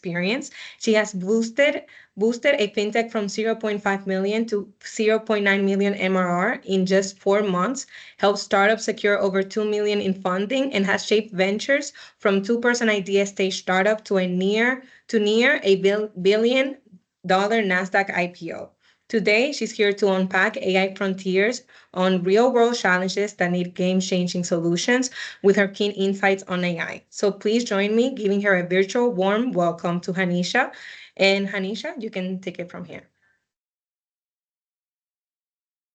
experience. She has boosted a fintech from 0.5 million to 0.9 million MRR in just 4 months, helped startups secure over 2 million in funding, and has shaped ventures from 2% idea stage startup to near a billion-dollar Nasdaq IPO. Today, she's here to unpack AI frontiers on real-world challenges that need game-changing solutions with her keen insights on AI. So please join me giving her a virtual warm welcome to Hanisha. And Hanisha, you can take it from here.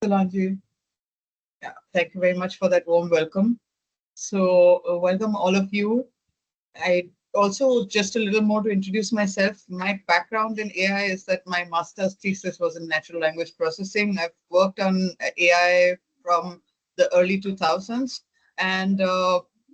Solange, yeah, thank you very much for that warm welcome. So welcome all of you. I also, just a little more to introduce myself. My background in AI is that my master's thesis was in natural language processing. I've worked on AI from the early 2000s. And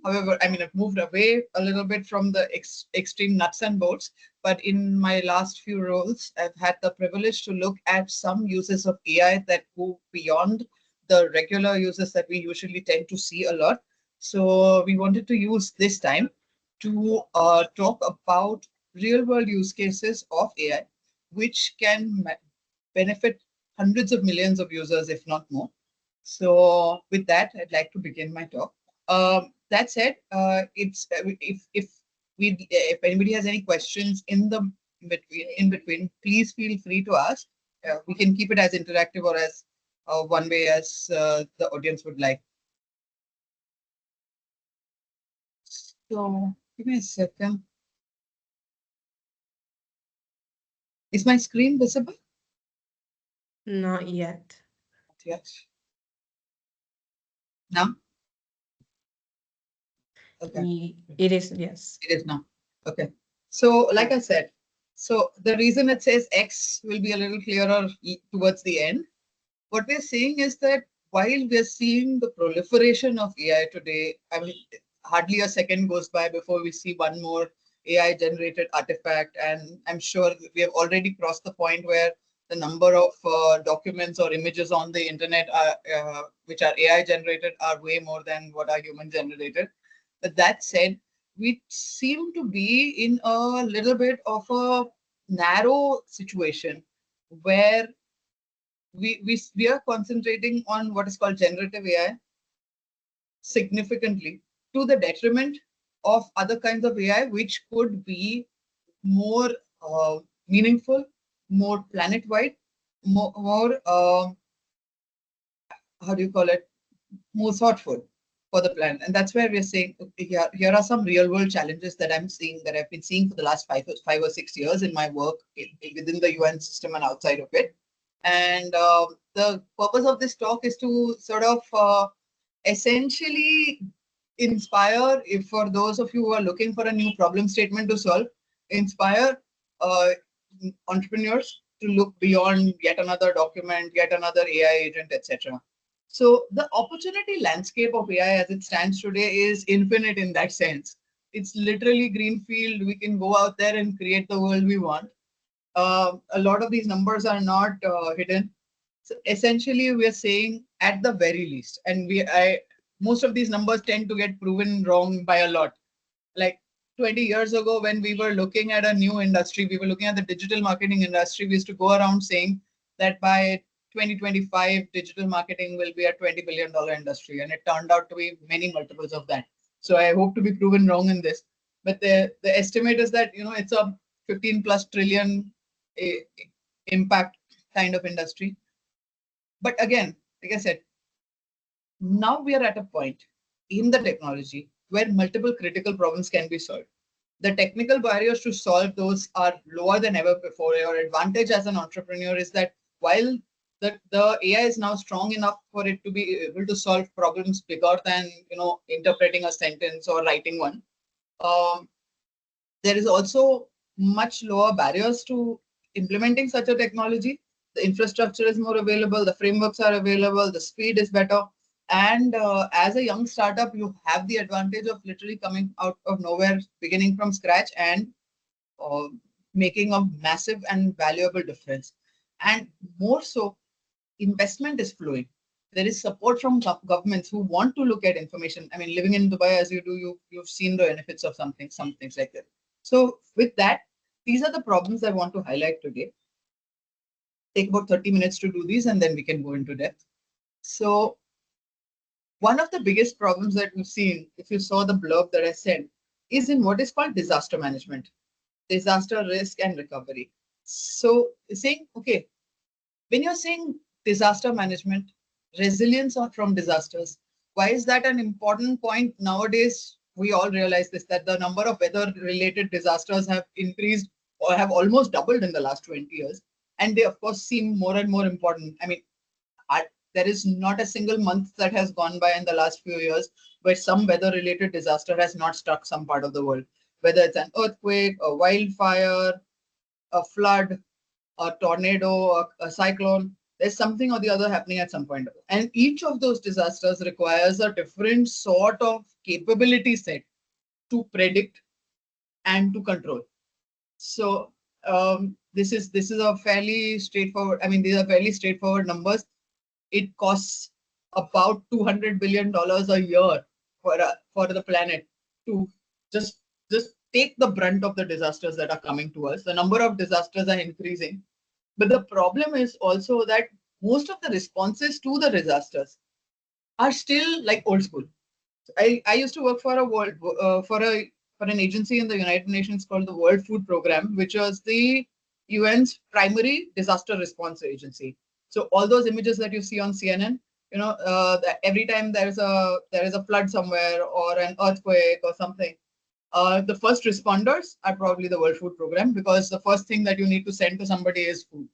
however, I mean, I've moved away a little bit from the extreme nuts and bolts. But in my last few roles, I've had the privilege to look at some uses of AI that go beyond the regular uses that we usually tend to see a lot. So we wanted to use this time to talk about real-world use cases of AI, which can benefit hundreds of millions of users, if not more. So with that, I'd like to begin my talk. That said, if anybody has any questions in between, please feel free to ask. We can keep it as interactive or as one way as the audience would like. So give me a second. Is my screen visible? Not yet. Yes. Now? Okay. It is, yes. It is now. Okay. So like I said, so the reason it says X will be a little clearer towards the end. What we're seeing is that while we're seeing the proliferation of AI today, I mean, hardly a second goes by before we see one more AI generated artifact. And I'm sure we have already crossed the point where the number of documents or images on the internet which are AI generated are way more than what are human generated. But that said, we seem to be in a little bit of a narrow situation where we are concentrating on what is called generative AI significantly to the detriment of other kinds of AI, which could be more meaningful, more planet-wide, more how do you call it, more thoughtful for the planet. And that's where we're saying, here are some real-world challenges that I'm seeing, that I've been seeing for the last 5 or 6 years in my work within the UN system and outside of it. And the purpose of this talk is to sort of essentially inspire, if for those of you who are looking for a new problem statement to solve, inspire entrepreneurs to look beyond yet another document, yet another AI agent, etc. So the opportunity landscape of AI as it stands today is infinite in that sense. It's literally greenfield. We can go out there and create the world we want. A lot of these numbers are not hidden. So essentially, we're saying at the very least, and most of these numbers tend to get proven wrong by a lot. Like 20 years ago, when we were looking at a new industry, we were looking at the digital marketing industry. We used to go around saying that by 2025, digital marketing will be a $20 billion industry, and it turned out to be many multiples of that. So I hope to be proven wrong in this. But the estimate is that it's a 15 plus trillion impact kind of industry. But again, like I said, now we are at a point in the technology where multiple critical problems can be solved. The technical barriers to solve those are lower than ever before. Your advantage as an entrepreneur is that while the AI is now strong enough for it to be able to solve problems bigger than interpreting a sentence or writing one, there is also much lower barriers to implementing such a technology. The infrastructure is more available, the frameworks are available, the speed is better. And as a young startup, you have the advantage of literally coming out of nowhere, beginning from scratch, and making a massive and valuable difference. And more so, investment is flowing. There is support from governments who want to look at information. I mean, living in Dubai as you do, you've seen the benefits of some things like that. So with that, These are the problems I want to highlight today. Take about 30 minutes to do these, and then we can go into depth. So one of the biggest problems that we've seen, if you saw the blurb that I sent, is in what is called disaster management, disaster risk and recovery. So saying, okay, when you're saying disaster management, resilience from disasters, why is that an important point nowadays? We all realize this, that the number of weather related disasters have increased or have almost doubled in the last 20 years. And they, of course, seem more and more important. I mean, there is not a single month that has gone by in the last few years where some weather related disaster has not struck some part of the world, whether it's an earthquake, a wildfire, a flood, a tornado, a cyclone. There's something or the other happening at some point. And each of those disasters requires a different sort of capability set to predict and to control. So this is a fairly straightforward. I mean, these are fairly straightforward numbers. It costs about $200 billion a year for the planet to just just take the brunt of the disasters that are coming to us. The number of disasters are increasing, but the problem is also that most of the responses to the disasters are still like old school. I used to work for a world for an agency in the United Nations called the World Food Program, which was the UN's primary disaster response agency. So all those images that you see on CNN, that every time there is a flood somewhere or an earthquake or something, the first responders are probably the World Food Program, because the first thing that you need to send to somebody is food.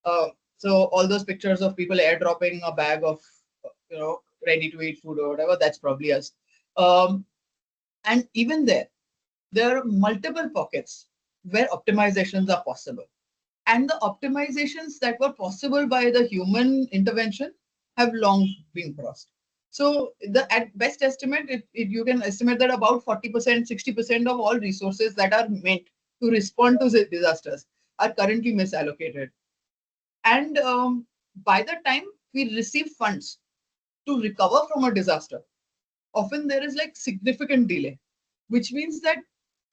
Uh, so all those pictures of people airdropping a bag of ready to eat food or whatever, that's probably us. Um, and even there are multiple pockets where optimizations are possible. And the optimizations that were possible by the human intervention have long been crossed. So at best estimate, you can estimate that about 40%, 60% of all resources that are meant to respond to disasters are currently misallocated. And by the time we receive funds to recover from a disaster, often there is like significant delay, which means that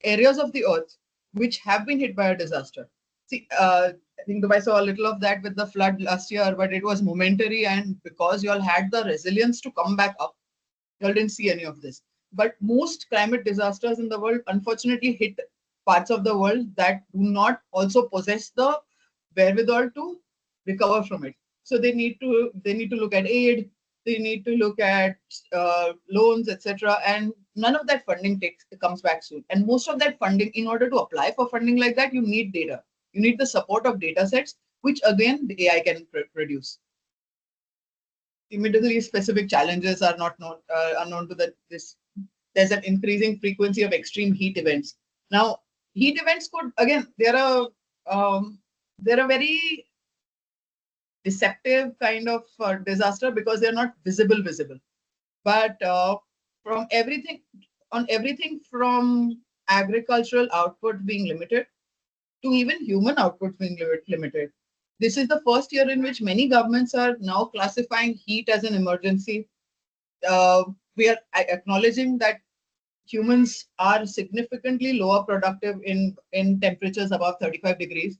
areas of the earth which have been hit by a disaster. See, I think Dubai saw a little of that with the flood last year, but it was momentary, and because you all had the resilience to come back up, you all didn't see any of this. But most climate disasters in the world unfortunately hit parts of the world that do not also possess the wherewithal to recover from it. So they need to look at aid, they need to look at loans, etc. And none of that funding comes back soon. And most of that funding, in order to apply for funding like that, you need data. You need the support of data sets, which again the AI can produce. Immediately, specific challenges are not known, unknown to this. There's an increasing frequency of extreme heat events. Now, heat events could again they're a very deceptive kind of disaster because they're not visible. But from everything from agricultural output being limited to even human output being limited. This is the first year in which many governments are now classifying heat as an emergency. We are acknowledging that humans are significantly lower productive in temperatures above 35 degrees.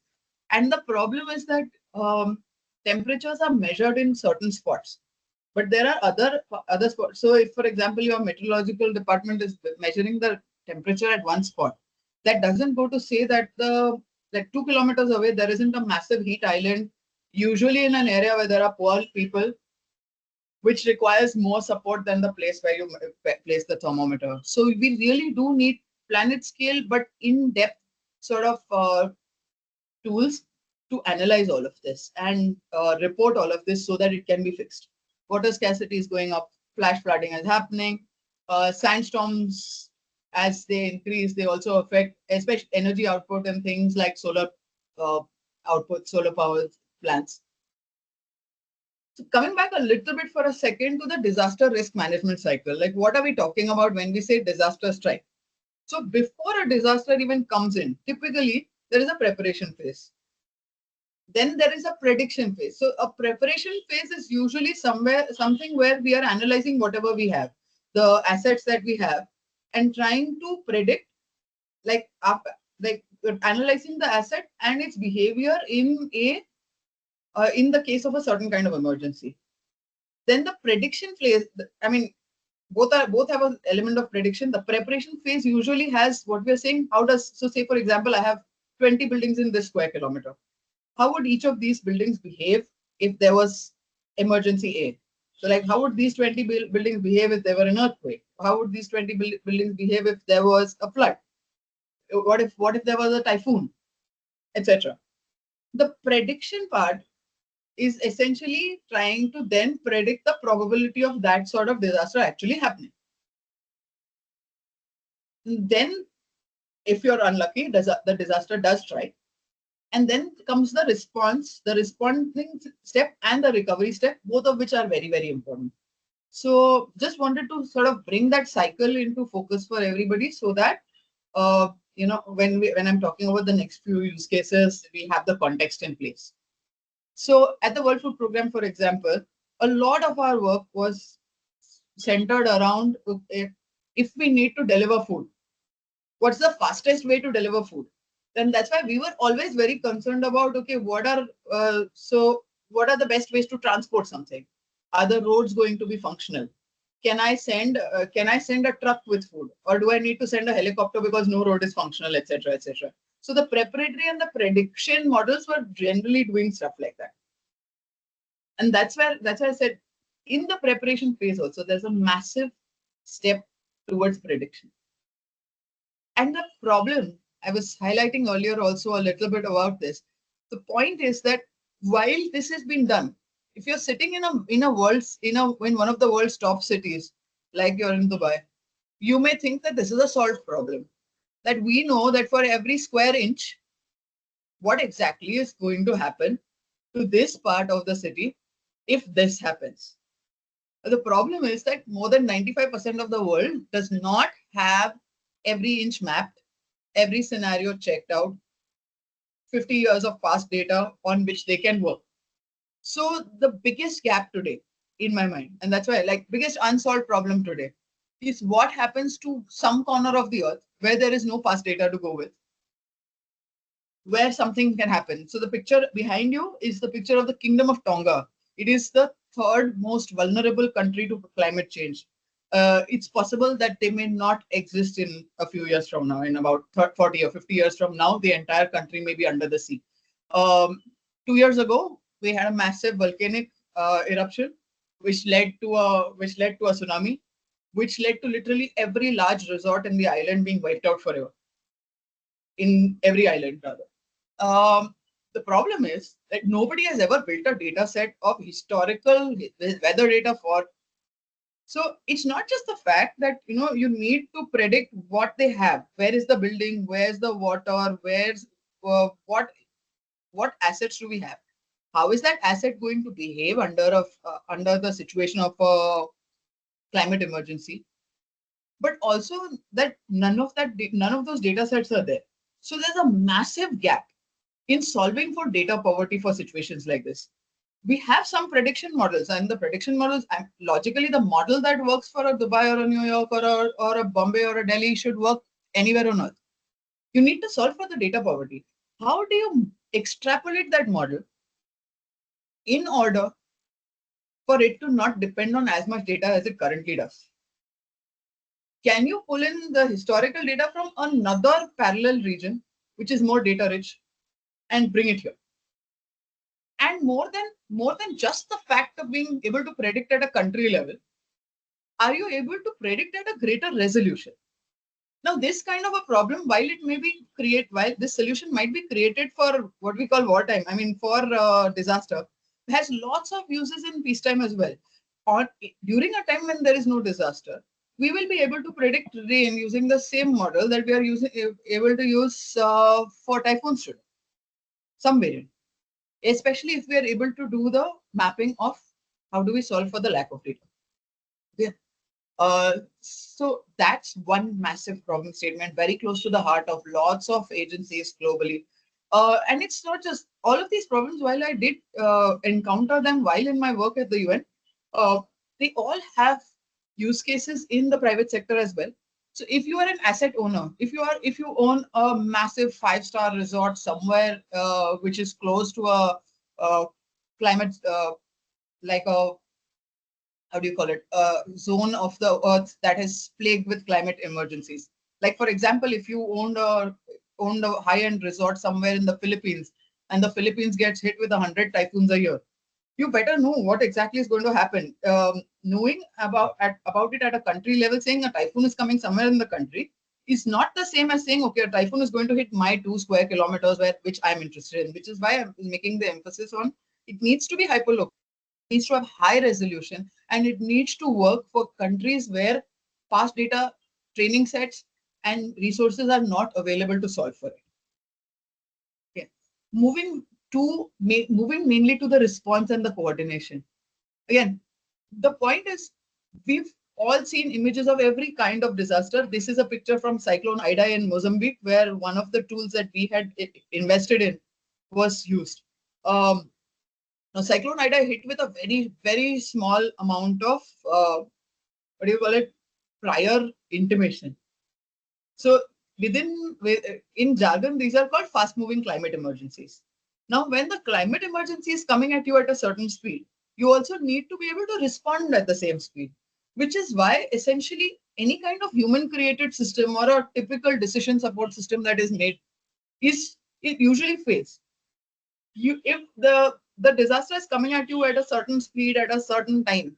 And the problem is that temperatures are measured in certain spots, but there are other spots. So if, for example, your meteorological department is measuring the temperature at one spot, that doesn't go to say that like 2 kilometers away there isn't a massive heat island, usually in an area where there are poor people, which requires more support than the place where you place the thermometer. So we really do need planet scale but in depth sort of tools to analyze all of this and report all of this so that it can be fixed. Water scarcity is going up, flash flooding is happening, sandstorms, as they increase, they also affect especially energy output and things like solar uh, output, solar power plants. So coming back a little bit for a second to the disaster risk management cycle, like what are we talking about when we say disaster strike? So before a disaster even comes in, typically there is a preparation phase. Then there is a prediction phase. So a preparation phase is usually something where we are analyzing whatever we have, the assets that we have, and trying to predict like analyzing the asset and its behavior in the case of a certain kind of emergency. Then the prediction phase, I mean, both have an element of prediction. The preparation phase usually has what we are saying. So say for example, I have 20 buildings in this square kilometer. How would each of these buildings behave if there was emergency aid? So like how would these 20 buildings behave if there were an earthquake? How would these 20 buildings behave if there was a flood? What if there was a typhoon, etc. The prediction part is essentially trying to then predict the probability of that sort of disaster actually happening. Then, if you're unlucky, the disaster does strike. And then comes the response, the responding step and the recovery step, both of which are very, very important. So just wanted to sort of bring that cycle into focus for everybody so that, when I'm talking about the next few use cases, we have the context in place. So at the World Food Program, for example, a lot of our work was centered around if we need to deliver food, what's the fastest way to deliver food? Then that's why we were always very concerned about, okay, what are the best ways to transport something? Are the roads going to be functional? Can I send a truck with food, or do I need to send a helicopter because no road is functional, etc., etc.? So the preparatory and the prediction models were generally doing stuff like that. And that's why I said in the preparation phase also, there's a massive step towards prediction. And the problem, I was highlighting earlier also a little bit about this. The point is that while this has been done, if you're sitting in one of the world's top cities, like you're in Dubai, you may think that this is a solved problem. That we know that for every square inch, what exactly is going to happen to this part of the city if this happens. The problem is that more than 95% of the world does not have every inch mapped, every scenario checked out, 50 years of past data on which they can work. So the biggest gap today, in my mind, and that's why, like, biggest unsolved problem today is what happens to some corner of the earth where there is no past data to go with, where something can happen. So the picture behind you is the picture of the Kingdom of Tonga. It is the third most vulnerable country to climate change. It's possible that they may not exist in a few years from now. In about 40 or 50 years from now, the entire country may be under the sea. 2 years ago, we had a massive volcanic eruption, which led to a tsunami, which led to literally every large resort in the island being wiped out forever. In every island, rather. The problem is that nobody has ever built a data set of historical weather data for. So it's not just the fact that you need to predict what they have. Where is the building? Where's the water? Where's what assets do we have? How is that asset going to behave under the situation of a climate emergency? But also that none of those data sets are there. So there's a massive gap in solving for data poverty for situations like this. We have some prediction models, and the prediction models, logically, the model that works for a Dubai or a New York or a Bombay or a Delhi should work anywhere on earth. You need to solve for the data poverty. How do you extrapolate that model in order for it to not depend on as much data as it currently does? Can you pull in the historical data from another parallel region, which is more data rich, and bring it here? And more than just the fact of being able to predict at a country level, are you able to predict at a greater resolution? Now, this kind of a problem, while this solution might be created for what we call wartime, I mean for disaster, has lots of uses in peacetime as well. During a time when there is no disaster, we will be able to predict rain using the same model that we are able to use for typhoons today, some variant. Especially if we are able to do the mapping of how do we solve for the lack of data. Yeah. So that's one massive problem statement, very close to the heart of lots of agencies globally. And it's not just all of these problems, while I did encounter them while in my work at the UN, they all have use cases in the private sector as well. So if you are an asset owner, if you own a massive five-star resort somewhere which is close to a climate like a, how do you call it, a zone of the earth that is plagued with climate emergencies. Like for example, if you owned a high-end resort somewhere in the Philippines, and the Philippines gets hit with 100 typhoons a year, you better know what exactly is going to happen. Knowing about it at a country level, saying a typhoon is coming somewhere in the country is not the same as saying, okay, a typhoon is going to hit my 2 square kilometers where which I'm interested in, which is why I'm making the emphasis on it needs to be hyperlocal, needs to have high resolution, and it needs to work for countries where fast data training sets and resources are not available to solve for it. Okay. Moving mainly to the response and the coordination. Again, the point is we've all seen images of every kind of disaster. This is a picture from Cyclone Ida in Mozambique, where one of the tools that we had invested in was used. Um, Now, Cyclone Ida hit with a very, very small amount of what do you call it? Prior intimation. So in jargon, these are called fast-moving climate emergencies. Now, when the climate emergency is coming at you at a certain speed, you also need to be able to respond at the same speed, which is why essentially any kind of human-created system or a typical decision support system that is made is it usually fails. If the disaster is coming at you at a certain speed at a certain time,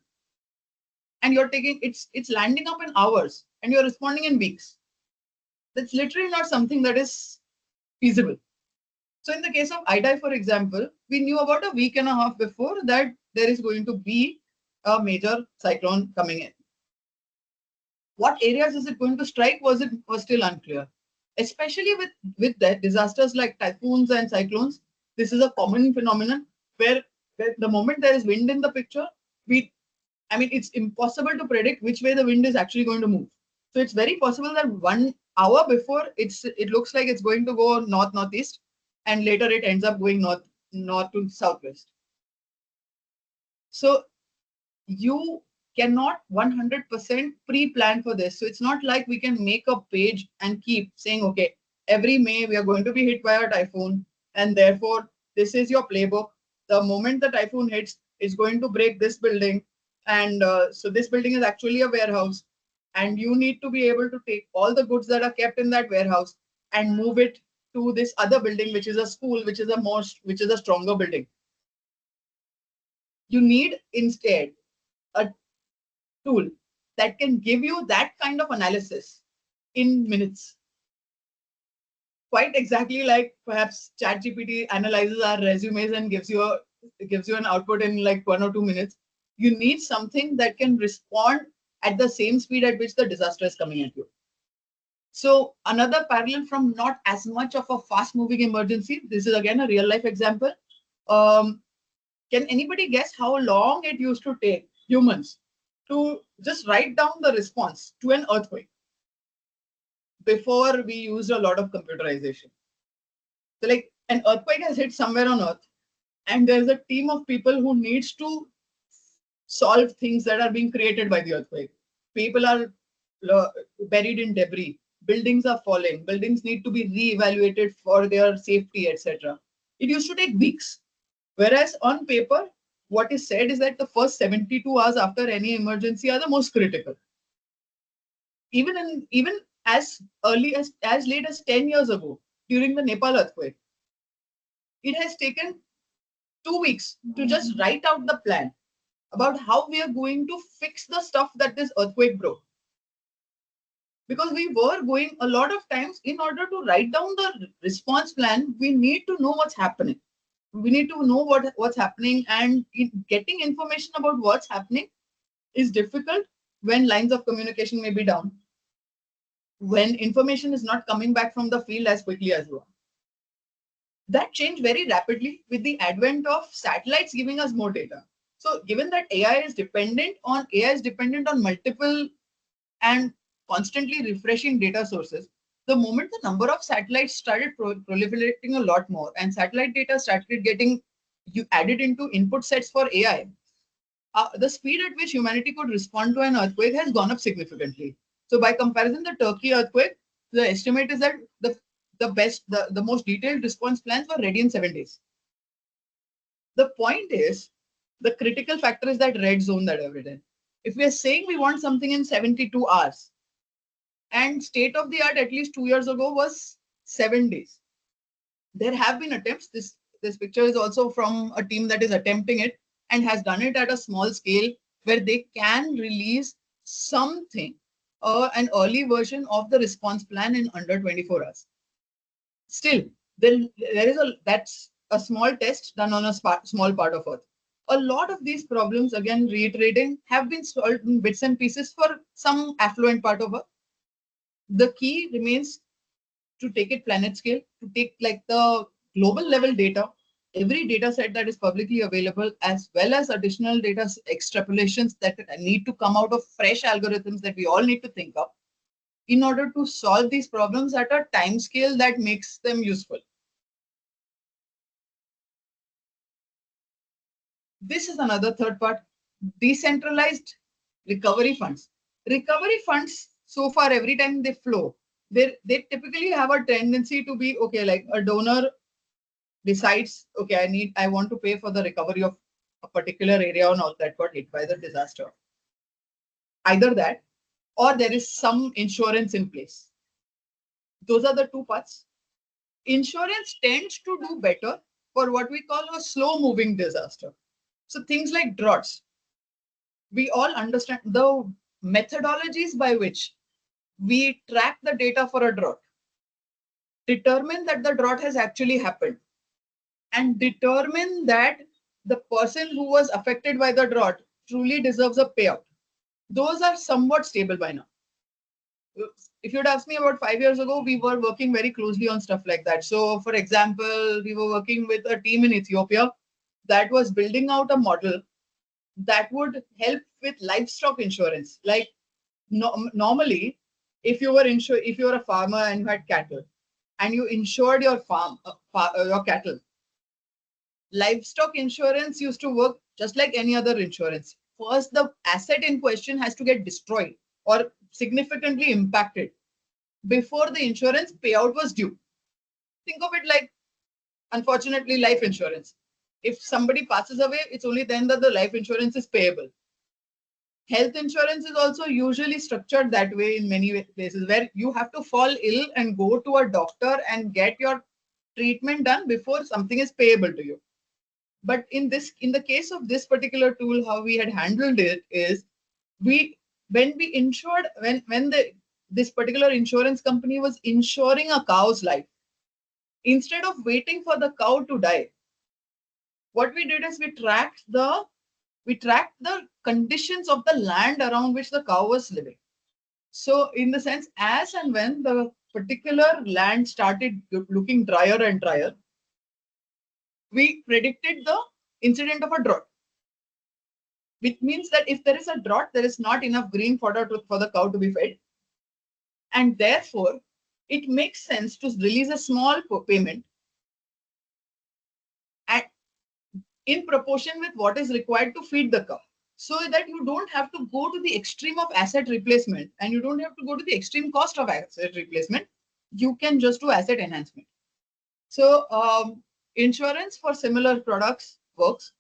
and you're taking it's landing up in hours and you're responding in weeks, that's literally not something that is feasible. So in the case of IDI, for example, we knew about a week and a half before that there is going to be a major cyclone coming in. What areas is it going to strike was still unclear. Especially with that disasters like typhoons and cyclones, this is a common phenomenon where the moment there is wind in the picture, I mean, it's impossible to predict which way the wind is actually going to move. So it's very possible that 1 hour before it looks like it's going to go north northeast, and later it ends up going north to southwest. So you cannot 100% pre-plan for this. So it's not like we can make a page and keep saying, okay, every May we are going to be hit by a typhoon, and therefore this is your playbook. The moment the typhoon hits, it's going to break this building, and so this building is actually a warehouse, and you need to be able to take all the goods that are kept in that warehouse and move it to this other building, which is a school, which is a stronger building. You need instead a tool that can give you that kind of analysis in minutes. Quite exactly like perhaps ChatGPT analyzes our resumes and gives you an output in like 1 or 2 minutes. You need something that can respond at the same speed at which the disaster is coming at you. So another parallel from not as much of a fast-moving emergency. This is again a real-life example. Um, can anybody guess how long it used to take humans to just write down the response to an earthquake before we used a lot of computerization? So like an earthquake has hit somewhere on earth, and there's a team of people who needs to solve things that are being created by the earthquake. People are buried in debris. Buildings are falling. Buildings need to be re-evaluated for their safety, etc. It used to take weeks. Whereas on paper, what is said is that the first 72 hours after any emergency are the most critical. Even as early as late as 10 years ago, during the Nepal earthquake, it has taken 2 weeks to just write out the plan about how we are going to fix the stuff that this earthquake broke. Because we were going a lot of times in order to write down the response plan, we need to know what's happening. We need to know what's happening, and getting information about what's happening is difficult when lines of communication may be down, when information is not coming back from the field as quickly as well. That changed very rapidly with the advent of satellites giving us more data. So given that AI is dependent on multiple and constantly refreshing data sources, the moment the number of satellites started proliferating a lot more and satellite data started getting added into input sets for AI, the speed at which humanity could respond to an earthquake has gone up significantly. So by comparison, the Turkey earthquake, the estimate is that the most detailed response plans were ready in 7 days. The point is, the critical factor is that red zone that I've written. If we are saying we want something in 72 hours, and state of the art at least 2 years ago was 7 days. There have been attempts. This picture is also from a team that is attempting it and has done it at a small scale where they can release something, an early version of the response plan in under 24 hours. Still, there is that's a small test done on a small part of Earth. A lot of these problems, again reiterating, have been solved in bits and pieces for some affluent part of Earth. The key remains to take it planet scale, to take like the global level data, every data set that is publicly available, as well as additional data extrapolations that need to come out of fresh algorithms that we all need to think of in order to solve these problems at a time scale that makes them useful. This is another third part, decentralized recovery funds. Recovery funds, so far, every time they flow, they typically have a tendency to be, okay, like a donor decides, okay, I want to pay for the recovery of a particular area or not that got hit by the disaster. Either that, or there is some insurance in place. Those are the two parts. Insurance tends to do better for what we call a slow moving disaster. So things like droughts, we all understand the methodologies by which we track the data for a drought, determine that the drought has actually happened, and determine that the person who was affected by the drought truly deserves a payout. Those are somewhat stable by now. If you'd asked me about 5 years ago, we were working very closely on stuff like that. So, for example, we were working with a team in Ethiopia that was building out a model that would help with livestock insurance. Like normally, if you were a farmer and you had cattle, and you insured your your cattle, livestock insurance used to work just like any other insurance. First, the asset in question has to get destroyed or significantly impacted before the insurance payout was due. Think of it like, unfortunately, life insurance. If somebody passes away, it's only then that the life insurance is payable. Health insurance is also usually structured that way in many places, where you have to fall ill and go to a doctor and get your treatment done before something is payable to you. But in the case of this particular tool, how we had handled it is, when we insured, when this particular insurance company was insuring a cow's life, instead of waiting for the cow to die, what we did is we tracked the conditions of the land around which the cow was living. So in the sense, as and when the particular land started looking drier and drier, we predicted the incident of a drought, which means that if there is a drought, there is not enough green fodder for the cow to be fed. And therefore, it makes sense to release a small payment at, in proportion with what is required to feed the cow, so that you don't have to go to the extreme of asset replacement and you don't have to go to the extreme cost of asset replacement. You can just do asset enhancement. So insurance for similar products works.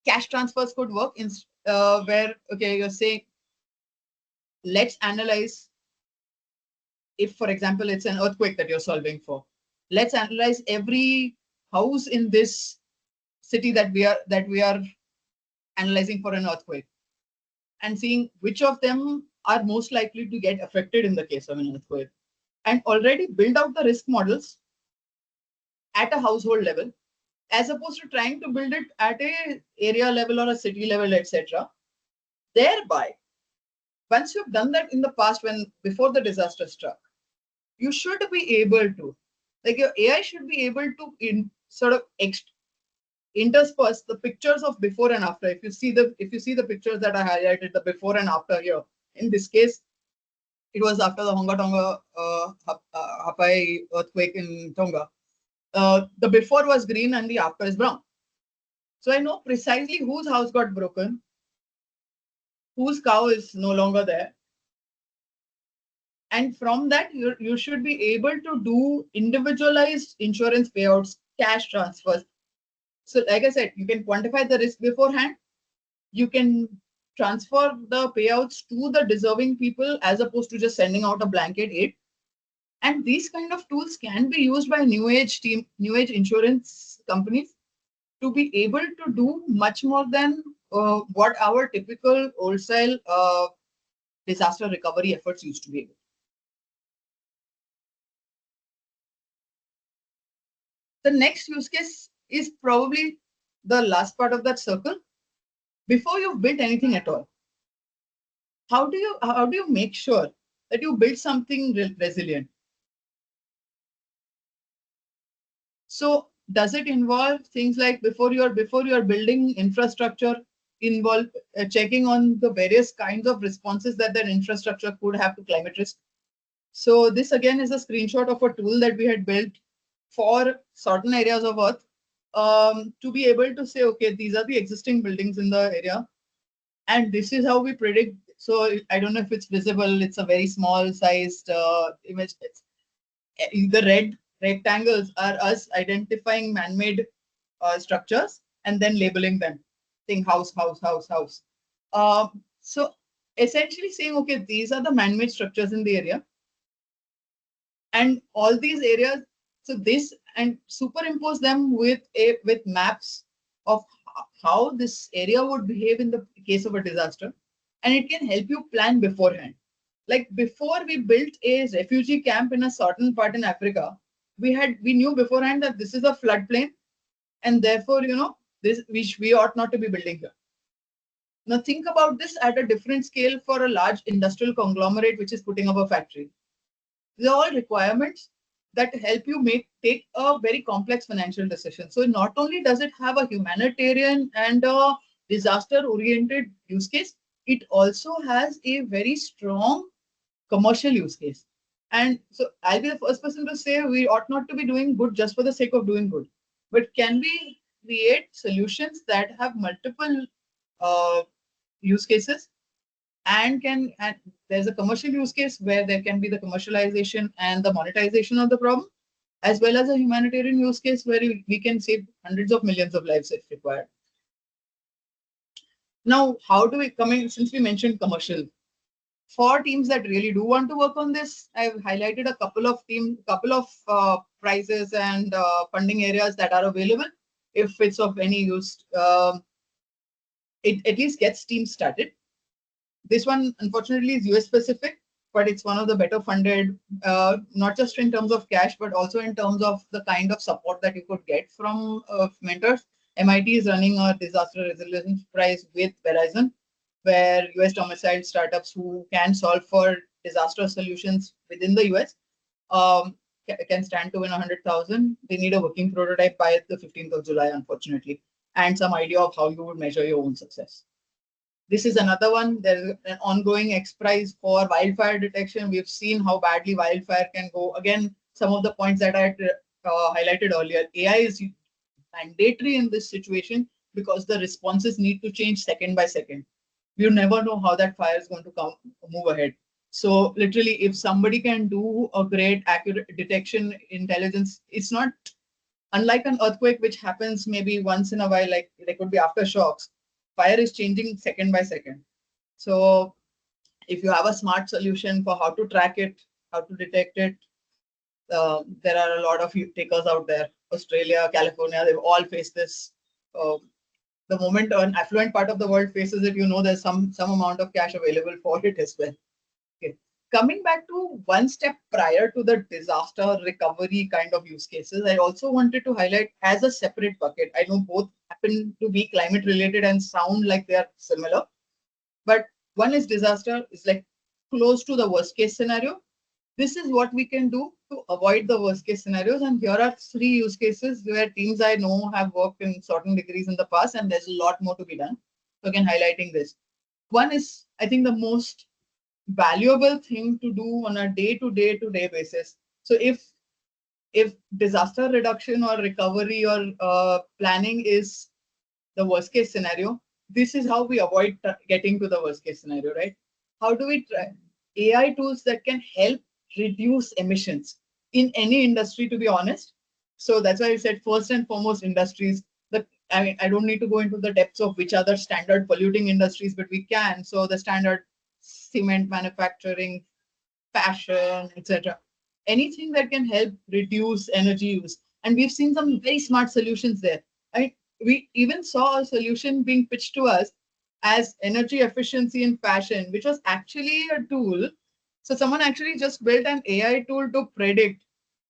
Cash transfers could work in where, okay, you're saying, let's analyze, if for example it's an earthquake that you're solving for, let's analyze every house in this city that we are analyzing for an earthquake, and seeing which of them are most likely to get affected in the case of an earthquake, and already build out the risk models at a household level, as opposed to trying to build it at a area level or a city level, etc. Thereby, once you've done that in the past, before the disaster struck, you should be able to, like, your AI should be able to sort of intersperse the pictures of before and after. If you see the pictures that I highlighted, the before and after here, in this case, it was after the Honga Tonga Hapai earthquake in Tonga. The before was green and the after is brown. So I know precisely whose house got broken, whose cow is no longer there, And from that, you should be able to do individualized insurance payouts, cash transfers. So like I said, you can quantify the risk beforehand. You can transfer the payouts to the deserving people as opposed to just sending out a blanket aid. And these kind of tools can be used by new age insurance companies to be able to do much more than what our typical wholesale disaster recovery efforts used to be able. The next use case is probably the last part of that circle. Before you've built anything at all, how do you make sure that you build something resilient? So does it involve things like before you're building infrastructure, involve checking on the various kinds of responses that infrastructure could have to climate risk? So this again is a screenshot of a tool that we had built for certain areas of Earth, to be able to say, okay, these are the existing buildings in the area, and this is how we predict. So I don't know if it's visible. It's a very small sized image. The red rectangles are us identifying man-made structures and then labeling them. Think house, house, house, house. So essentially saying, okay, these are the man-made structures in the area, and all these areas. So this, and superimpose them with maps of how this area would behave in the case of a disaster, and it can help you plan beforehand. Like before we built a refugee camp in a certain part in Africa, we knew beforehand that this is a floodplain, and therefore this we ought not to be building here. Now think about this at a different scale for a large industrial conglomerate which is putting up a factory. These are all requirements that help you take a very complex financial decision. So not only does it have a humanitarian and a disaster oriented use case, it also has a very strong commercial use case. And so I'll be the first person to say we ought not to be doing good just for the sake of doing good. But can we create solutions that have multiple uh, use cases, and there's a commercial use case where there can be the commercialization and the monetization of the problem, as well as a humanitarian use case where we can save hundreds of millions of lives if required. Now, how do we come in, since we mentioned commercial, for teams that really do want to work on this, I've highlighted a couple of prizes and funding areas that are available. If it's of any use, it at least gets teams started. This one, unfortunately, is US specific, but it's one of the better funded, not just in terms of cash, but also in terms of the kind of support that you could get from mentors. MIT is running a disaster resilience prize with Verizon, where US domiciled startups who can solve for disaster solutions within the US can stand to win 100,000. They need a working prototype by the 15th of July, unfortunately, and some idea of how you would measure your own success. This is another one. There's an ongoing X Prize for wildfire detection. We've seen how badly wildfire can go. Again, some of the points that I highlighted earlier. AI is mandatory in this situation because the responses need to change second by second. You never know how that fire is going to move ahead. So literally, if somebody can do a great accurate detection intelligence, it's not unlike an earthquake, which happens maybe once in a while, like there could be aftershocks. Fire is changing second by second. So if you have a smart solution for how to track it, how to detect it, there are a lot of takers out there. Australia, California, they've all faced this. Uh, the moment an affluent part of the world faces it, there's some amount of cash available for it as well. Okay. Coming back to one step prior to the disaster recovery kind of use cases, I also wanted to highlight as a separate bucket. I know both happen to be climate related and sound like they are similar, but one is disaster, is like close to the worst case scenario. This is what we can do to avoid the worst case scenarios. And here are three use cases where teams I know have worked in certain degrees in the past, and there's a lot more to be done. So again, highlighting this. One is, I think, the most valuable thing to do on a day-to-day basis. So if disaster reduction or recovery or planning is the worst case scenario, this is how we avoid getting to the worst case scenario, right? How do we try? AI tools that can help reduce emissions in any industry, to be honest. So that's why I said first and foremost industries. I mean, I don't need to go into the depths of which other standard polluting industries, but we can. So the standard cement manufacturing, fashion, etc. Anything that can help reduce energy use. And we've seen some very smart solutions there. I mean, we even saw a solution being pitched to us as energy efficiency in fashion, which was actually a tool. So someone actually just built an AI tool to predict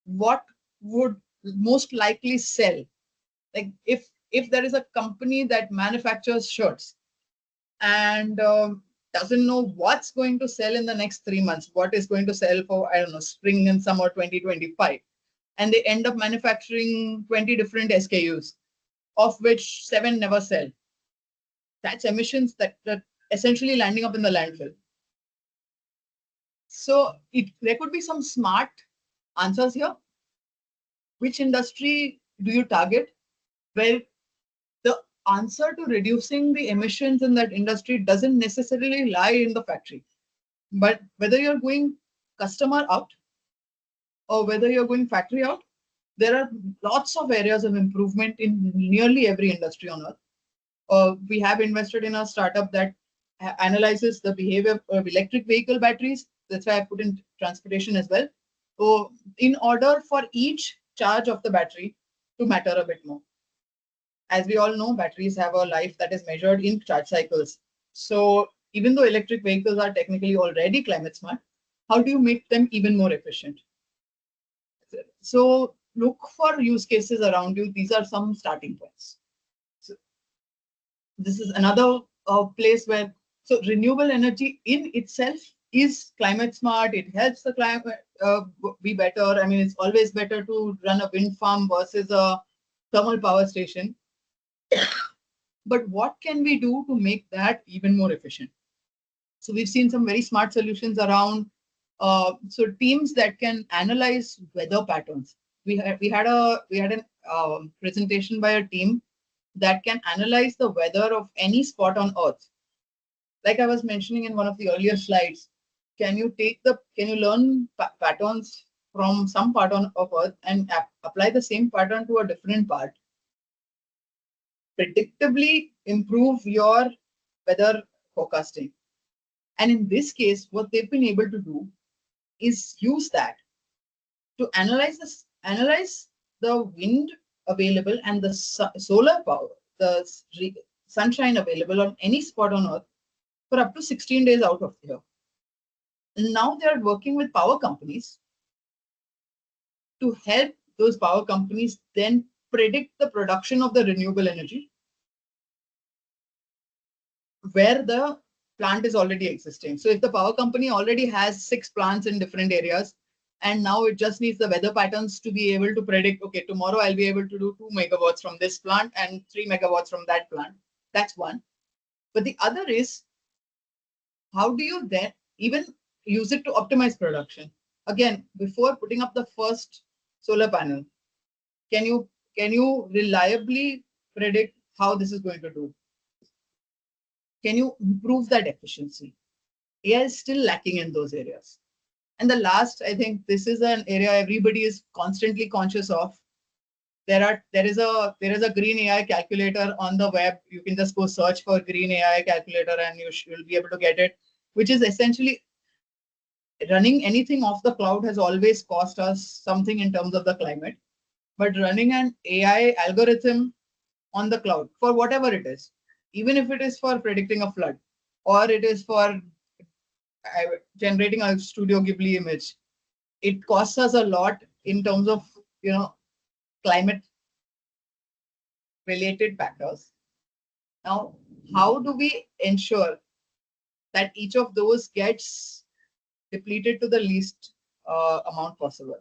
what would most likely sell. Like if there is a company that manufactures shirts and doesn't know what's going to sell in the next 3 months, what is going to sell for, I don't know, spring and summer 2025. And they end up manufacturing 20 different SKUs, of which 7 never sell. That's emissions that essentially landing up in the landfill. So there could be some smart answers here. Which industry do you target? Where the answer to reducing the emissions in that industry doesn't necessarily lie in the factory. But whether you're going customer out or whether you're going factory out, there are lots of areas of improvement in nearly every industry on earth. We have invested in a startup that analyzes the behavior of electric vehicle batteries. That's why I put in transportation as well. So, in order for each charge of the battery to matter a bit more. As we all know, batteries have a life that is measured in charge cycles. So, even though electric vehicles are technically already climate smart, how do you make them even more efficient? So, look for use cases around you. These are some starting points. So, this is another place where so renewable energy in itself is climate smart. It helps the climate be better. I mean, it's always better to run a wind farm versus a thermal power station. But what can we do to make that even more efficient? So we've seen some very smart solutions around. So teams that can analyze weather patterns. We had a presentation by a team that can analyze the weather of any spot on Earth. Like I was mentioning in one of the earlier slides, can you learn patterns from some part of Earth and apply the same pattern to a different part, predictably improve your weather forecasting. And in this case, what they've been able to do is use that to analyze the wind available and the solar power, the sunshine available on any spot on Earth for up to 16 days out of the year. And now they are working with power companies to help those power companies then predict the production of the renewable energy where the plant is already existing. So if the power company already has 6 plants in different areas, and now it just needs the weather patterns to be able to predict, okay, tomorrow I'll be able to do 2 megawatts from this plant and 3 megawatts from that plant. That's one. But the other is, how do you then even use it to optimize production? Again, before putting up the first solar panel, can you reliably predict how this is going to do? Can you improve that efficiency? AI is still lacking in those areas. And the last, I think this is an area everybody is constantly conscious of. There is a green AI calculator on the web. You can just go search for green AI calculator and you'll be able to get it, which is essentially running anything off the cloud has always cost us something in terms of the climate. But running an AI algorithm on the cloud for whatever it is, even if it is for predicting a flood or it is for generating a Studio Ghibli image, it costs us a lot in terms of climate related factors. Now, how do we ensure that each of those gets depleted to the least amount possible?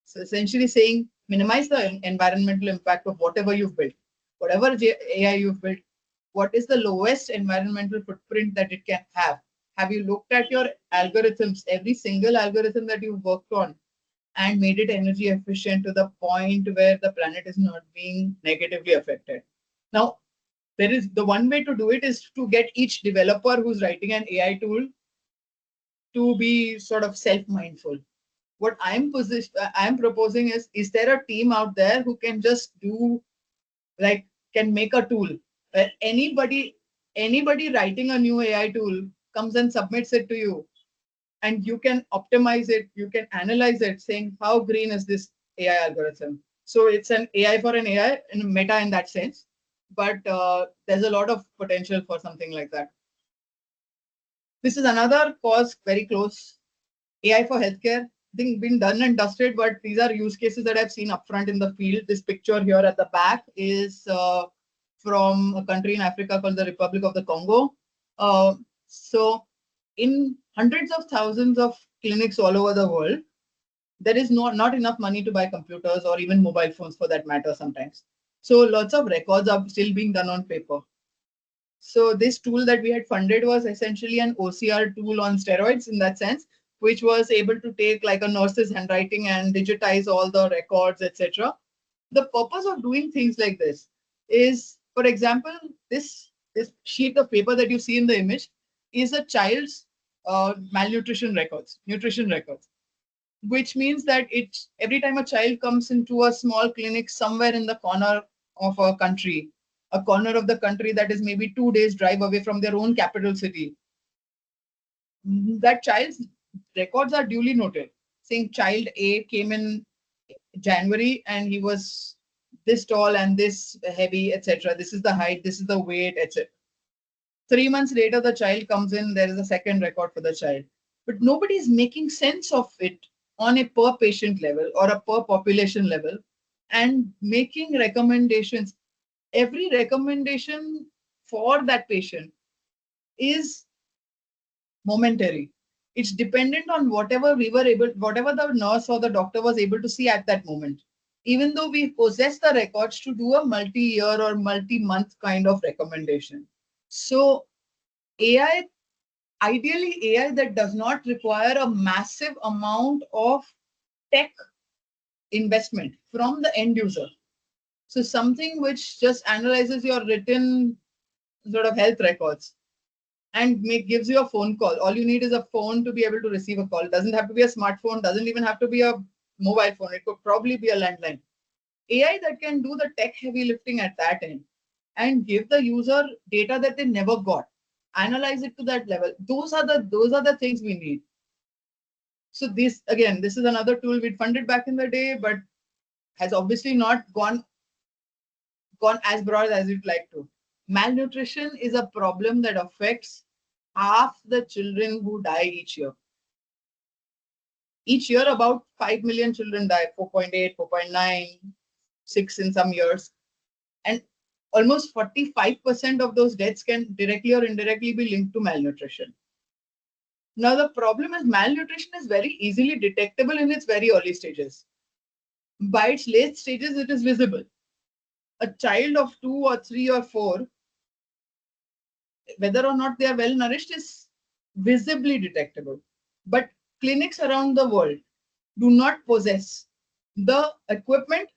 So essentially saying minimize the environmental impact of whatever you've built, whatever AI you've built. What is the lowest environmental footprint that it can have? Have you looked at your algorithms, every single algorithm that you've worked on, and made it energy efficient to the point where the planet is not being negatively affected? Now, there is the one way to do it is to get each developer who's writing an AI tool to be sort of self-mindful. What I'm proposing is there a team out there who can just do, like, can make a tool where anybody writing a new AI tool comes and submits it to you, and you can optimize it, you can analyze it, saying how green is this AI algorithm. So it's an AI for an AI in meta in that sense, but there's a lot of potential for something like that. This is another cause very close. AI for healthcare. I think been done and dusted, but these are use cases that I've seen upfront in the field. This picture here at the back is from a country in Africa called the Republic of the Congo. So in hundreds of thousands of clinics all over the world, there is not enough money to buy computers or even mobile phones for that matter sometimes. So lots of records are still being done on paper. So this tool that we had funded was essentially an OCR tool on steroids in that sense, which was able to take like a nurse's handwriting and digitize all the records, etc. The purpose of doing things like this is, for example, this sheet of paper that you see in the image is a child's malnutrition records, nutrition records, which means that it's every time a child comes into a small clinic somewhere in the corner of a corner of the country that is maybe 2 days drive away from their own capital city, that child's records are duly noted, saying child A came in January and he was this tall and this heavy, etc. This is the height, this is the weight, etc. 3 months later, the child comes in, there is a second record for the child. But nobody is making sense of it on a per patient level or a per population level and making recommendations. Every recommendation for that patient is momentary. It's dependent on whatever the nurse or the doctor was able to see at that moment. Even though we possess the records to do a multi-year or multi-month kind of recommendation. So AI, ideally AI that does not require a massive amount of tech investment from the end user. So something which just analyzes your written sort of health records and gives you a phone call. All you need is a phone to be able to receive a call. It doesn't have to be a smartphone, doesn't even have to be a mobile phone. It could probably be a landline. AI that can do the tech heavy lifting at that end and give the user data that they never got, analyze it to that level. Those are the things we need. So this is another tool we funded back in the day, but has obviously not gone as broad as we'd like to. Malnutrition is a problem that affects half the children who die each year. Each year, about 5 million children die, 4.8, 4.9, 6 in some years. And almost 45% of those deaths can directly or indirectly be linked to malnutrition. Now, the problem is malnutrition is very easily detectable in its very early stages. By its late stages, it is visible. A child of 2 or 3 or 4, whether or not they are well nourished, is visibly detectable. But clinics around the world do not possess the equipment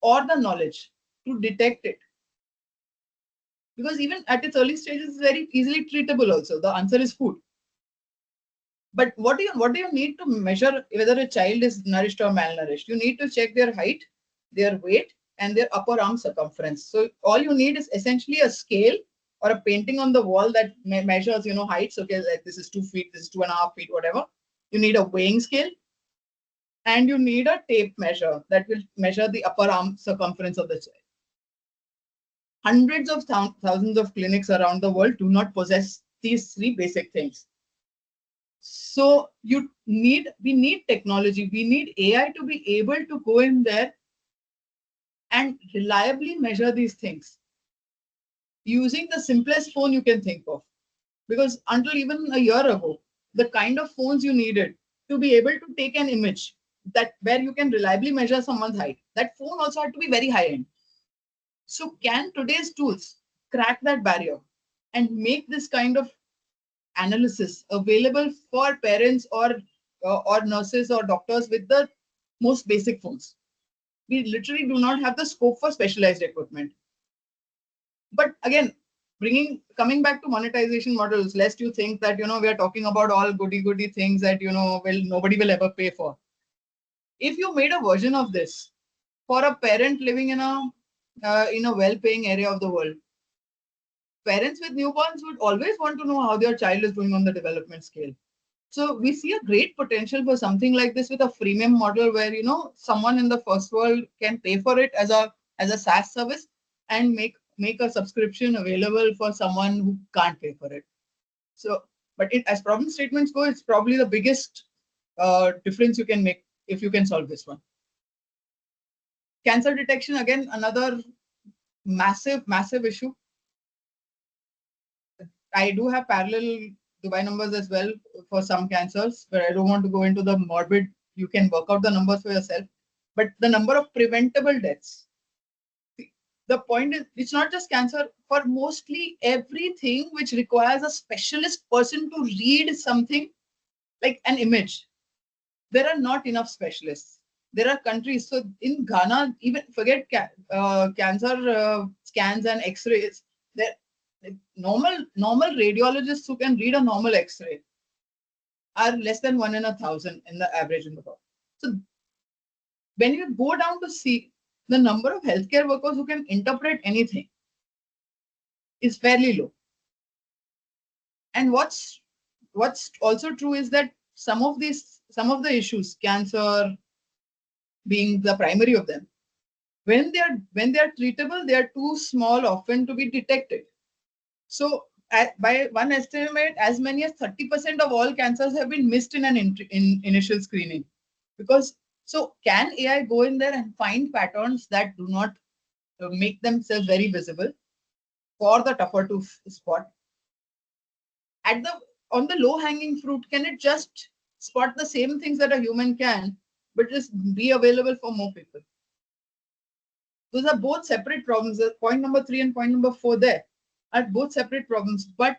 or the knowledge to detect it. Because even at its early stages, it's very easily treatable also. The answer is food. But what do you need to measure whether a child is nourished or malnourished? You need to check their height, their weight, and their upper arm circumference. So all you need is essentially a scale or a painting on the wall that measures, heights. Okay, like this is 2 feet, this is 2.5 feet, whatever. You need a weighing scale, and you need a tape measure that will measure the upper arm circumference of the child. Hundreds of thousands of clinics around the world do not possess these three basic things. So we need technology. We need AI to be able to go in there and reliably measure these things using the simplest phone you can think of. Because until even a year ago, the kind of phones you needed to be able to take an image that where you can reliably measure someone's height, that phone also had to be very high end. So can today's tools crack that barrier and make this kind of analysis available for parents or nurses or doctors with the most basic phones? We literally do not have the scope for specialized equipment. But again, coming back to monetization models, lest you think that we are talking about all goody things that well, nobody will ever pay for. If you made a version of this for a parent living in a well-paying area of the world, parents with newborns would always want to know how their child is doing on the development scale. So we see a great potential for something like this with a freemium model where someone in the first world can pay for it as a SaaS service and make a subscription available for someone who can't pay for it. So, but as problem statements go, it's probably the biggest difference you can make if you can solve this one. Cancer detection, again, another massive issue. I do have parallel Dubai numbers as well for some cancers, but I don't want to go into the morbid. You can work out the numbers for yourself. But the number of preventable deaths. The point is, it's not just cancer. For mostly everything which requires a specialist person to read something like an image, there are not enough specialists. There are countries. So in Ghana, even forget cancer scans and X-rays. There, normal radiologists who can read a normal X-ray are less than 1 in 1,000 in the average in the world. So when you go down to see the number of healthcare workers who can interpret anything is fairly low. And what's also true is that some of the issues, cancer being the primary of them, when they are treatable, they are too small often to be detected. So by one estimate, as many as 30% of all cancers have been missed in in initial screening. So can AI go in there and find patterns that do not make themselves very visible for the tougher to spot? On the low hanging fruit, can it just spot the same things that a human can, but just be available for more people? Those are both separate problems. Point number 3 and point number 4 there are both separate problems, but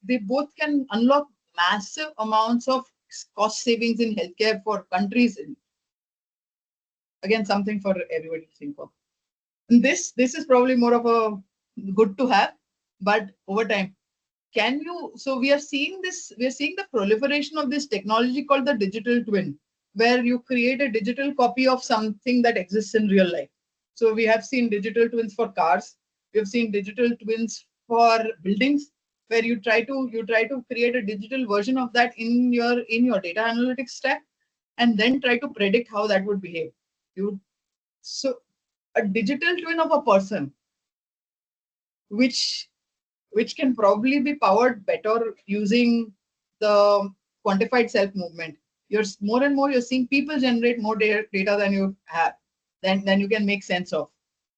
they both can unlock massive amounts of cost savings in healthcare for countries. Again, something for everybody to think of. And this is probably more of a good to have, but over time, so we are seeing the proliferation of this technology called the digital twin, where you create a digital copy of something that exists in real life. So we have seen digital twins for cars. We have seen digital twins for buildings, where you try to create a digital version of that in your data analytics stack, and then try to predict how that would behave. So a digital twin of a person, which can probably be powered better using the quantified self movement. More and more you're seeing people generate more data than you have, than you can make sense of.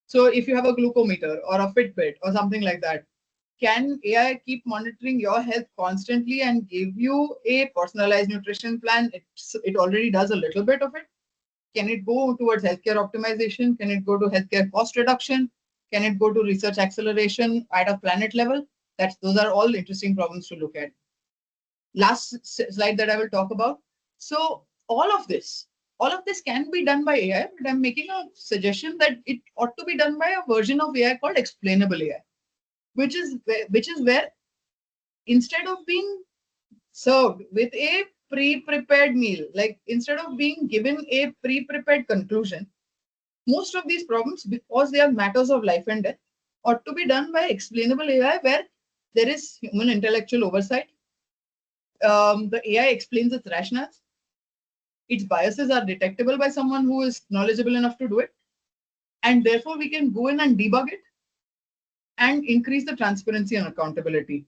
So if you have a glucometer or a Fitbit or something like that, can AI keep monitoring your health constantly and give you a personalized nutrition plan? It already does a little bit of it. Can it go towards healthcare optimization? Can it go to healthcare cost reduction? Can it go to research acceleration at a planet level? Those are all interesting problems to look at. Last slide that I will talk about. So all of this can be done by AI, but I'm making a suggestion that it ought to be done by a version of AI called explainable AI, which is where instead of being served with a pre-prepared meal, like instead of being given a pre-prepared conclusion, most of these problems, because they are matters of life and death, ought to be done by explainable AI, where there is human intellectual oversight. The AI explains its rationales. Its biases are detectable by someone who is knowledgeable enough to do it. And therefore, we can go in and debug it and increase the transparency and accountability.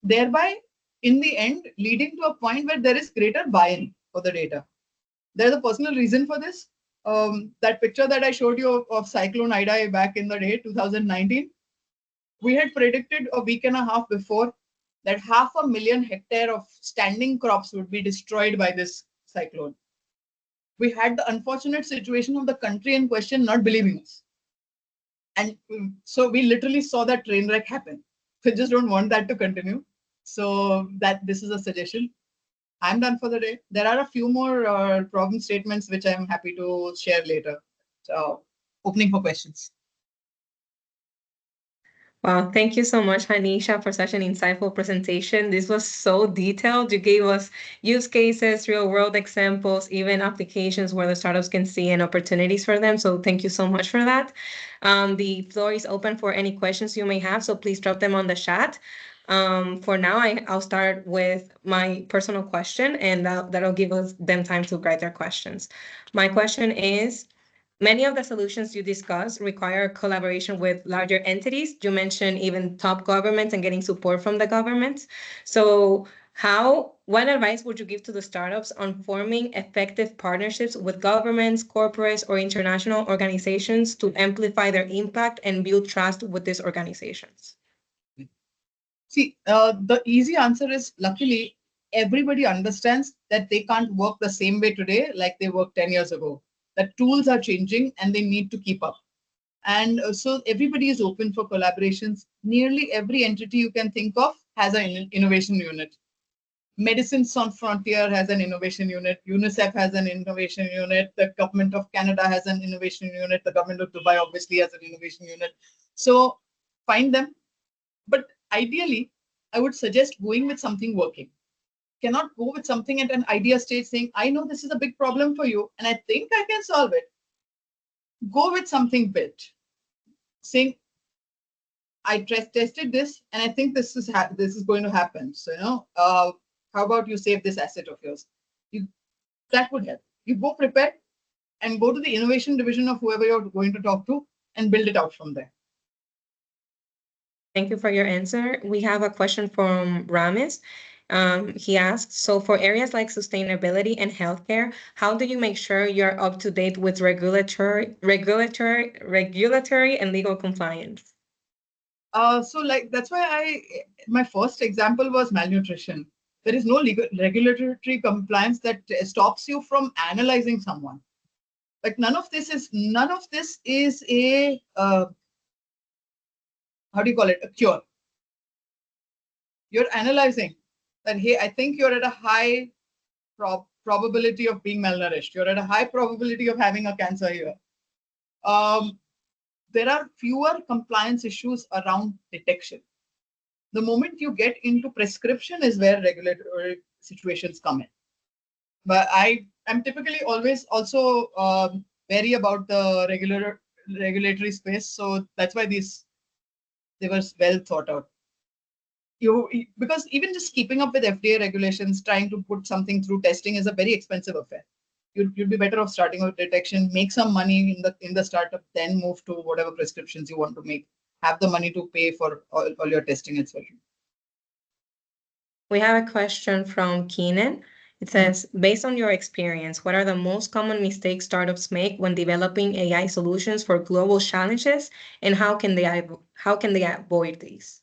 Thereby, in the end, leading to a point where there is greater buy-in for the data. There's a personal reason for this. That picture that I showed you of Cyclone Idai back in the day, 2019, we had predicted a week and a half before that 500,000 hectares of standing crops would be destroyed by this cyclone. We had the unfortunate situation of the country in question not believing us. And so we literally saw that train wreck happen. We just don't want that to continue. So this is a suggestion. I'm done for the day. There are a few more problem statements which I'm happy to share later. So opening for questions. Wow, thank you so much, Hanisha, for such an insightful presentation. This was so detailed. You gave us use cases, real world examples, even applications where the startups can see and opportunities for them. So thank you so much for that. The floor is open for any questions you may have, so please drop them on the chat. For now, I'll start with my personal question, and that'll give us them time to write their questions. My question is, many of the solutions you discuss require collaboration with larger entities. You mentioned even top governments and getting support from the governments. So, what advice would you give to the startups on forming effective partnerships with governments, corporates, or international organizations to amplify their impact and build trust with these organizations? See, the easy answer is luckily everybody understands that they can't work the same way today like they worked 10 years ago. That tools are changing and they need to keep up. And so everybody is open for collaborations. Nearly every entity you can think of has an innovation unit. Medicine Sans Frontier has an innovation unit. UNICEF has an innovation unit. The government of Canada has an innovation unit. The government of Dubai obviously has an innovation unit. So find them. But ideally, I would suggest going with something working. Cannot go with something at an idea stage saying, I know this is a big problem for you and I think I can solve it. Go with something built. Saying, I tested this and I think this is going to happen. So, how about you save this asset of yours? You, that would help. You go prepared and go to the innovation division of whoever you're going to talk to and build it out from there. Thank you for your answer. We have a question from Ramis. He asks, so for areas like sustainability and healthcare, how do you make sure you're up to date with regulatory and legal compliance? So like that's why my first example was malnutrition. There is no legal regulatory compliance that stops you from analyzing someone. Like none of this is a how do you call it, a cure. You're analyzing that, hey, I think you're at a high probability of being malnourished. You're at a high probability of having a cancer here. Um, there are fewer compliance issues around detection. The moment you get into prescription is where regulatory situations come in. But I am typically always also wary about the regulatory space. So that's why they were well thought out. Because even just keeping up with FDA regulations, trying to put something through testing is a very expensive affair. You'd be better off starting with detection, make some money in the startup, then move to whatever prescriptions you want to make. Have the money to pay for all your testing, etc. We have a question from Keenan. It says, based on your experience, what are the most common mistakes startups make when developing AI solutions for global challenges, and how can they avoid these?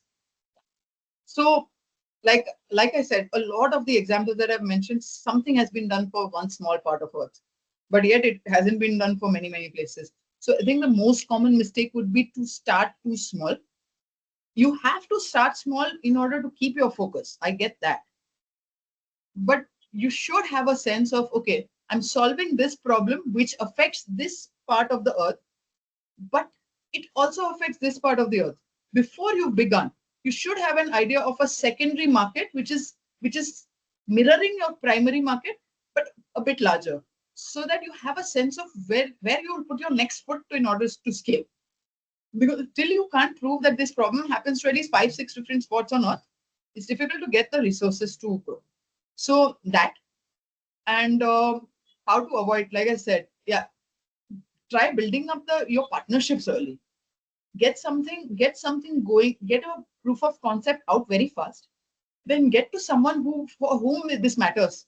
So, like I said, a lot of the examples that I've mentioned, something has been done for one small part of Earth, but yet it hasn't been done for many places. So I think the most common mistake would be to start too small. You have to start small in order to keep your focus. I get that. But you should have a sense of, okay, I'm solving this problem which affects this part of the earth, but it also affects this part of the earth. Before you've begun, you should have an idea of a secondary market which is mirroring your primary market, but a bit larger, so that you have a sense of where you will put your next foot in order to scale. Because till you can't prove that this problem happens to at least 5, 6 different spots on earth, it's difficult to get the resources to grow. So that, and how to avoid, like I said, yeah, try building up your partnerships early. Get something going, get a proof of concept out very fast, then get to someone for whom this matters.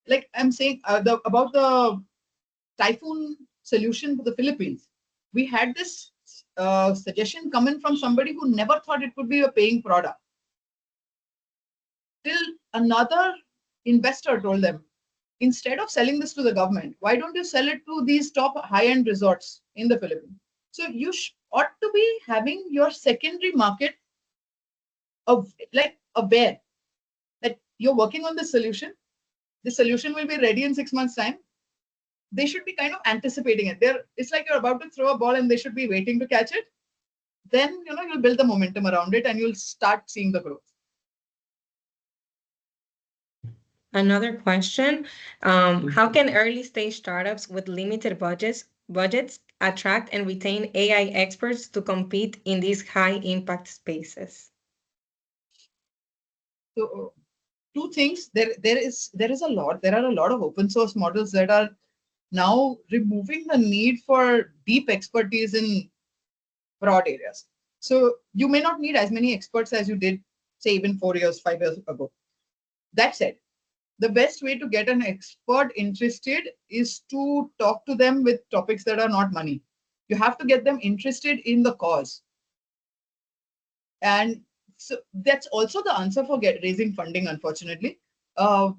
Like I'm saying, about the typhoon solution for the Philippines, we had this suggestion coming from somebody who never thought it could be a paying product, till another investor told them, instead of selling this to the government, why don't you sell it to these top high-end resorts in the Philippines? So you ought to be having your secondary market of like aware that you're working on the solution. The solution will be ready in 6 months' time. They should be kind of anticipating it. It's like you're about to throw a ball and they should be waiting to catch it. then you'll build the momentum around it and you'll start seeing the growth. Another question, how can early stage startups with limited budgets attract and retain AI experts to compete in these high impact spaces? So two things. There are a lot of open source models that are now removing the need for deep expertise in broad areas. So you may not need as many experts as you did, say, even 4 years, 5 years ago. That said, the best way to get an expert interested is to talk to them with topics that are not money. You have to get them interested in the cause. And so that's also the answer for raising funding, unfortunately. Uh,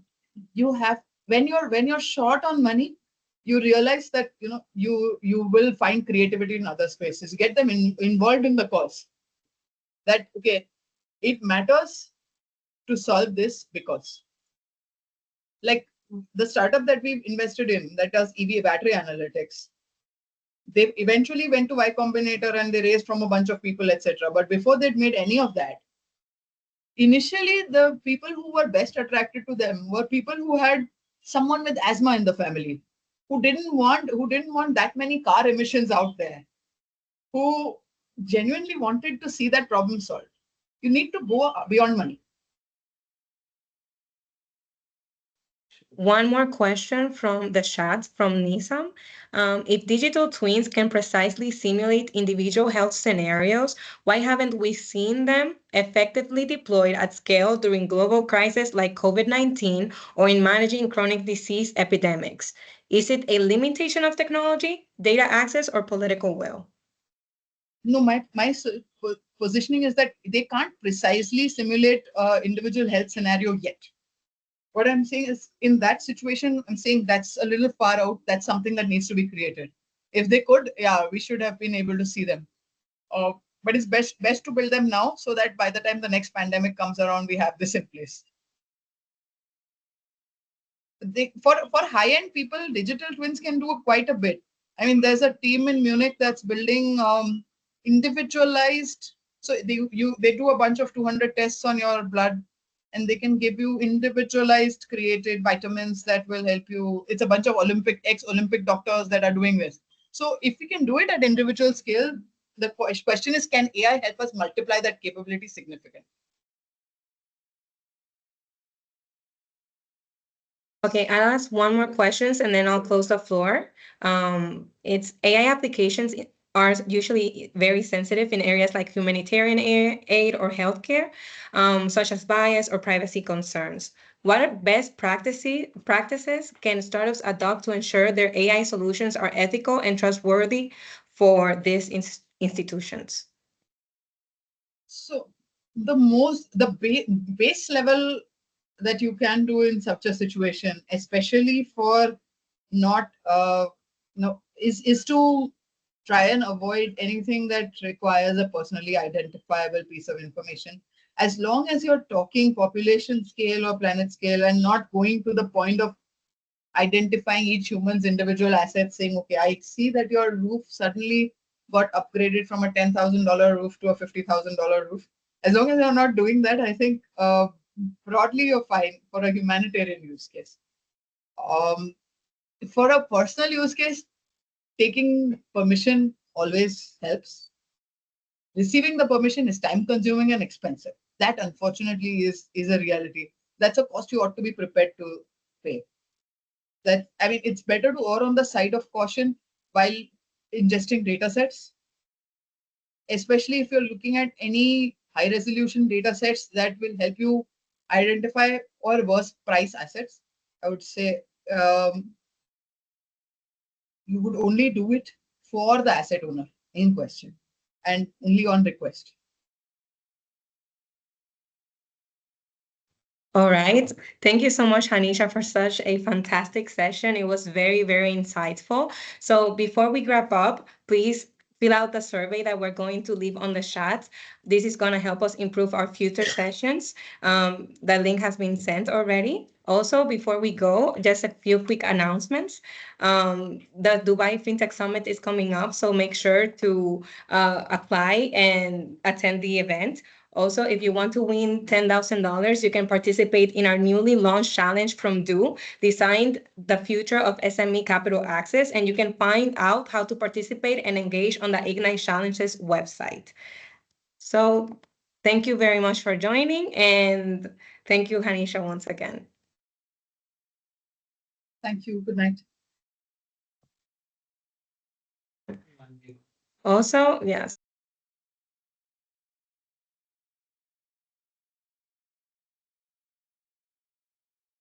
you have when you're short on money, you realize that you will find creativity in other spaces. Get them involved in the cause. That okay, it matters to solve this because, like, the startup that we've invested in that does EV battery analytics, they eventually went to Y Combinator and they raised from a bunch of people, etc. But before they'd made any of that, initially the people who were best attracted to them were people who had someone with asthma in the family, who didn't want that many car emissions out there, who genuinely wanted to see that problem solved. You need to go beyond money. One more question from the chat from Nisam. If digital twins can precisely simulate individual health scenarios, why haven't we seen them effectively deployed at scale during global crises like COVID-19 or in managing chronic disease epidemics? Is it a limitation of technology, data access, or political will? No, my positioning is that they can't precisely simulate individual health scenario yet. What I'm saying is, in that situation, I'm saying that's a little far out. That's something that needs to be created. If they could, yeah, we should have been able to see them. Uh, but it's best to build them now so that by the time the next pandemic comes around, we have this in place. For high end people, digital twins can do quite a bit. I mean, there's a team in Munich that's building individualized. So they do a bunch of 200 tests on your blood, and they can give you individualized created vitamins that will help you. It's a bunch of ex-Olympic doctors that are doing this. So if we can do it at individual scale, the question is, can AI help us multiply that capability significantly? Okay, I'll ask one more questions and then I'll close the floor. It's AI applications are usually very sensitive in areas like humanitarian aid or healthcare, such as bias or privacy concerns. What are best practices can startups adopt to ensure their AI solutions are ethical and trustworthy for these institutions? So the base level that you can do in such a situation, especially for not no is to try and avoid anything that requires a personally identifiable piece of information. As long as you're talking population scale or planet scale and not going to the point of identifying each human's individual assets, saying, okay, I see that your roof suddenly got upgraded from a $10,000 roof to a $50,000 roof. As long as you're not doing that, I think broadly you're fine for a humanitarian use case. Um, for a personal use case, taking permission always helps. Receiving the permission is time consuming and expensive. That unfortunately is a reality. That's a cost you ought to be prepared to pay. That, I mean, it's better to err on the side of caution while ingesting data sets, especially if you're looking at any high resolution data sets that will help you identify or worse price assets. I would say you would only do it for the asset owner in question and only on request. All right. Thank you so much, Hanisha, for such a fantastic session. It was very, very insightful. So before we wrap up, please fill out the survey that we're going to leave on the chat. This is going to help us improve our future sessions. The link has been sent already. Also, before we go, just a few quick announcements. The Dubai FinTech Summit is coming up, so make sure to apply and attend the event. Also, if you want to win $10,000, you can participate in our newly launched challenge from Do, designed the future of SME capital access, and you can find out how to participate and engage on the Ignite Challenges website. So thank you very much for joining, and thank you, Hanisha, once again. Thank you. Good night. Also, yes.